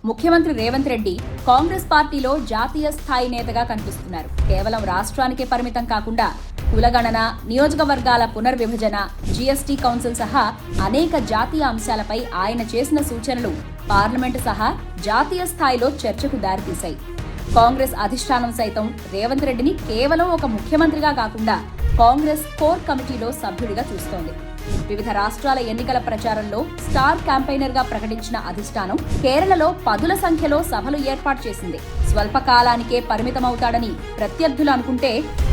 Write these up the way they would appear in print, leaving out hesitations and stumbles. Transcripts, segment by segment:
ముఖ్యమంత్రి రేవంత్ రెడ్డి కాంగ్రెస్ పార్టీలో జాతీయ స్థాయి నేతగా కనిపిస్తున్నారు. కేవలం రాష్ట్రానికే పరిమితం కాకుండా కులగణన, నియోజకవర్గాల పునర్విభజన, జీఎస్టీ కౌన్సిల్ సహా అనేక జాతీయ అంశాలపై ఆయన చేసిన సూచనలు పార్లమెంటు సహా జాతీయ స్థాయిలో చర్చకు దారితీశాయి. కాంగ్రెస్ అధిష్టానం సైతం రేవంత్ రెడ్డిని కేవలం ఒక ముఖ్యమంత్రిగా కాకుండా కాంగ్రెస్ కోర్ కమిటీలో సభ్యుడిగా చూస్తోంది. వివిధ రాష్ట్రాల ఎన్నికల ప్రచారంలో స్టార్ క్యాంపెయినర్ గా ప్రకటించిన అధిష్టానం కేరళలో పదుల సంఖ్యలో సభలు ఏర్పాటు చేసింది. స్వల్పకాలానికే పరిమితమవుతాడని ప్రత్యర్థులు అనుకుంటే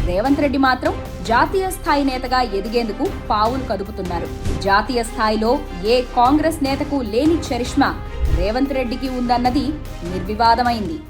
రేవంత్ రెడ్డి మాత్రం జాతీయ స్థాయి నేతగా ఎదిగేందుకు పావులు కదుపుతున్నారు. జాతీయ స్థాయిలో ఏ కాంగ్రెస్ నేతకు లేని చరిష్మా రేవంత్ రెడ్డికి ఉందన్నది నిర్వివాదమైంది.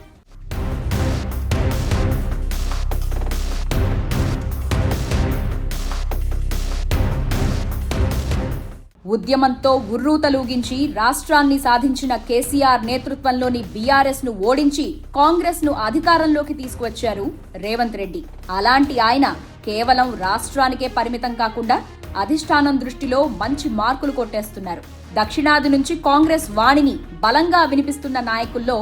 ఉద్యమంతో ఉర్రూతలూగించి రాష్ట్రాన్ని సాధించిన కేసీఆర్ నేతృత్వంలోని బీఆర్ఎస్ ను ఓడించి కాంగ్రెస్ ను అధికారంలోకి తీసుకువచ్చారు రేవంత్ రెడ్డి. అలాంటి ఆయన కేవలం రాష్ట్రానికే పరిమితం కాకుండా అధిష్టానం దృష్టిలో మంచి మార్కులు కొట్టేస్తున్నారు. దక్షిణాది నుంచి కాంగ్రెస్ వాణిని బలంగా వినిపిస్తున్న నాయకుల్లో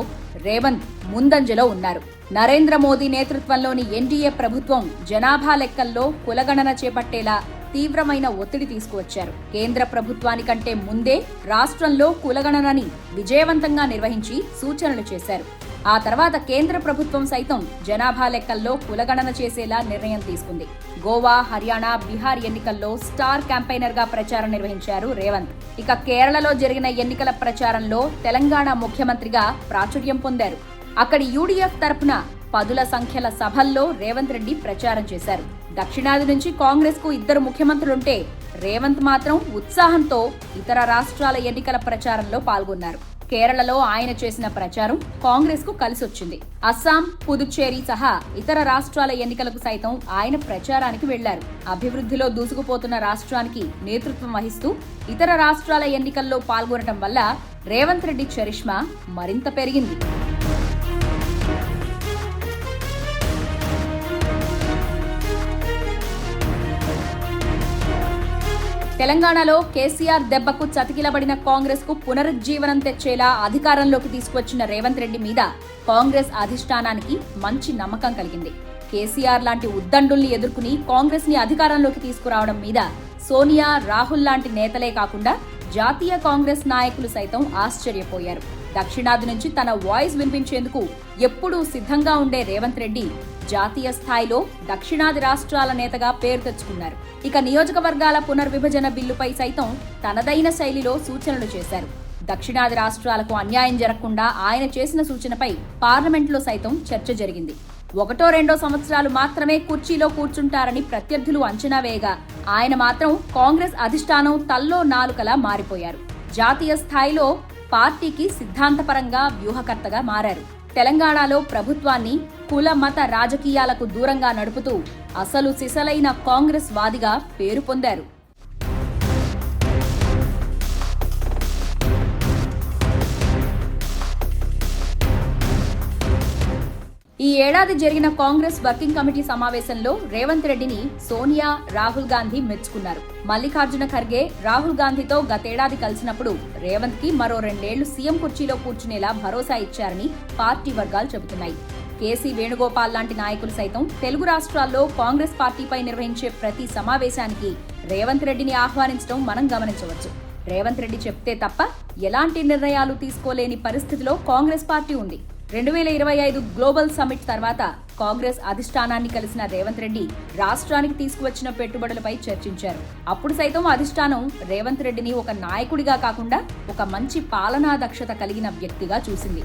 రేవంత్ ముందంజలో ఉన్నారు. నరేంద్ర మోదీ నేతృత్వంలోని ఎన్డీఏ ప్రభుత్వం జనాభా లెక్కల్లో కులగణన చేపట్టేలా తీవ్రమైన ఒత్తిడి తీసుకువచ్చారు. కేంద్ర ప్రభుత్వానికంటే ముందే రాష్ట్రంలో కులగణనని విజయవంతంగా నిర్వహించి సూచనలు చేశారు. ఆ తర్వాత కేంద్ర ప్రభుత్వం సైతం జనాభా లెక్కల్లో కులగణన చేసేలా నిర్ణయం తీసుకుంది. గోవా, హర్యానా, బీహార్ ఎన్నికల్లో స్టార్ క్యాంపెయినర్ గా ప్రచారం నిర్వహించారు రేవంత్. ఇక కేరళలో జరిగిన ఎన్నికల ప్రచారంలో తెలంగాణ ముఖ్యమంత్రిగా ప్రాచుర్యం పొందారు. అక్కడి యూడీఎఫ్ తరపున పదుల సంఖ్యల సభల్లో రేవంత్ రెడ్డి ప్రచారం చేశారు. దక్షిణాది నుంచి కాంగ్రెస్ కు 2 ముఖ్యమంత్రులుంటే రేవంత్ మాత్రం ఉత్సాహంతో ఇతర రాష్ట్రాల ఎన్నికల ప్రచారంలో పాల్గొన్నారు. కేరళలో ఆయన చేసిన ప్రచారం కాంగ్రెస్ కు కలిసొచ్చింది. అస్సాం, పుదుచ్చేరి సహా ఇతర రాష్ట్రాల ఎన్నికలకు సైతం ఆయన ప్రచారానికి వెళ్లారు. అభివృద్ధిలో దూసుకుపోతున్న రాష్ట్రానికి నేతృత్వం వహిస్తూ ఇతర రాష్ట్రాల ఎన్నికల్లో పాల్గొనడం వల్ల రేవంత్ రెడ్డి చరిష్మా మరింత పెరిగింది. తెలంగాణలో కేసీఆర్ దెబ్బకు చతికిలబడిన కాంగ్రెస్ కు పునరుజ్జీవనం తెచ్చేలా అధికారంలోకి తీసుకువచ్చిన రేవంత్ రెడ్డి మీద కాంగ్రెస్ అధిష్టానానికి మంచి నమ్మకం కలిగింది. కేసీఆర్ లాంటి ఉద్దండుల్ని ఎదుర్కొని కాంగ్రెస్ ని అధికారంలోకి తీసుకురావడం మీద సోనియా, రాహుల్ లాంటి నేతలే కాకుండా జాతీయ కాంగ్రెస్ నాయకులు సైతం ఆశ్చర్యపోయారు. దక్షిణాది నుంచి తన వాయిస్ వినిపించేందుకు ఎప్పుడూ సిద్ధంగా ఉండే రేవంత్ రెడ్డి జాతీయ స్థాయిలో దక్షిణాది రాష్ట్రాల నేతగా పేరు తెచ్చుకున్నారు. ఇక నియోజకవర్గాల పునర్విభజన బిల్లుపై సైతం తనదైన శైలిలో సూచనలు చేశారు. దక్షిణాది రాష్ట్రాలకు అన్యాయం జరగకుండా ఆయన చేసిన సూచనపై పార్లమెంట్లో సైతం చర్చ జరిగింది. 1-2 సంవత్సరాలు మాత్రమే కుర్చీలో కూర్చుంటారని ప్రత్యర్థులు అంచనా వేయగా ఆయన మాత్రం కాంగ్రెస్ అధిష్టానం తల్లో నాలుకలా మారిపోయారు. జాతీయ స్థాయిలో పార్టీకి సిద్ధాంతపరంగా వ్యూహకర్తగా మారారు. తెలంగాణలో ప్రభుత్వాన్ని కుల మత రాజకీయాలకు దూరంగా నడుపుతూ అసలు సిసలైన కాంగ్రెస్ వాదిగా పేరు పొందారు. ఈ ఏడాది జరిగిన కాంగ్రెస్ వర్కింగ్ కమిటీ సమావేశంలో రేవంత్ రెడ్డిని సోనియా, రాహుల్ గాంధీ మెచ్చుకున్నారు. మల్లికార్జున ఖర్గే రాహుల్ గాంధీతో గతేడాది కలిసినప్పుడు రేవంత్ కి మరో 2 ఏళ్లు సీఎం కుర్చీలో కూర్చునేలా భరోసా ఇచ్చారని పార్టీ వర్గాలు చెబుతున్నాయి. కేసీ వేణుగోపాల్ లాంటి నాయకులు సైతం తెలుగు రాష్ట్రాల్లో కాంగ్రెస్ పార్టీపై నిర్వహించే ప్రతి సమావేశానికి రేవంత్ రెడ్డిని ఆహ్వానించడం మనం గమనించవచ్చు. రేవంత్ రెడ్డి చెప్తే తప్ప ఎలాంటి నిర్ణయాలు తీసుకోలేని పరిస్థితిలో కాంగ్రెస్ పార్టీ ఉంది. 2025 గ్లోబల్ సమ్మిట్ తర్వాత కాంగ్రెస్ అధిష్టానాన్ని కలిసిన రేవంత్ రెడ్డి రాష్ట్రానికి తీసుకువచ్చిన పెట్టుబడులపై చర్చించారు. అప్పుడు సైతం అధిష్టానం రేవంత్ రెడ్డిని ఒక నాయకుడిగా కాకుండా ఒక మంచి పాలనా దక్షత కలిగిన వ్యక్తిగా చూసింది.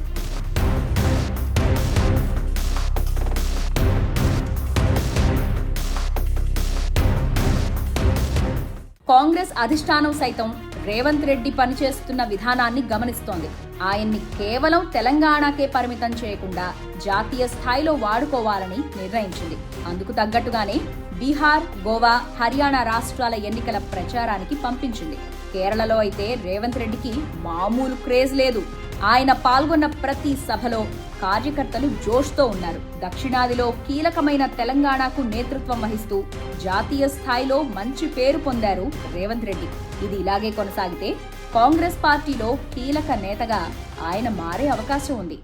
కాంగ్రెస్ అధిష్టానం సైతం రేవంత్ రెడ్డి పనిచేస్తున్న విధానాన్ని గమనిస్తోంది. ఆయన్ని కేవలం తెలంగాణకే పరిమితం చేయకుండా జాతీయ స్థాయిలో వాడుకోవాలని నిర్ణయించింది. అందుకు తగ్గట్టుగానే బీహార్, గోవా, హర్యానా రాష్ట్రాల ఎన్నికల ప్రచారానికి పంపించింది. కేరళలో అయితే రేవంత్ రెడ్డికి మామూలు క్రేజ్ లేదు. ఆయన పాల్గొన్న ప్రతి సభలో కార్యకర్తలు జోష్తో ఉన్నారు. దక్షిణాదిలో కీలకమైన తెలంగాణకు నేతృత్వం వహిస్తూ జాతీయ స్థాయిలో మంచి పేరు పొందారు రేవంత్ రెడ్డి. ఇది ఇలాగే కొనసాగితే కాంగ్రెస్ పార్టీలో కీలక నేతగా ఆయన మారే అవకాశం ఉంది.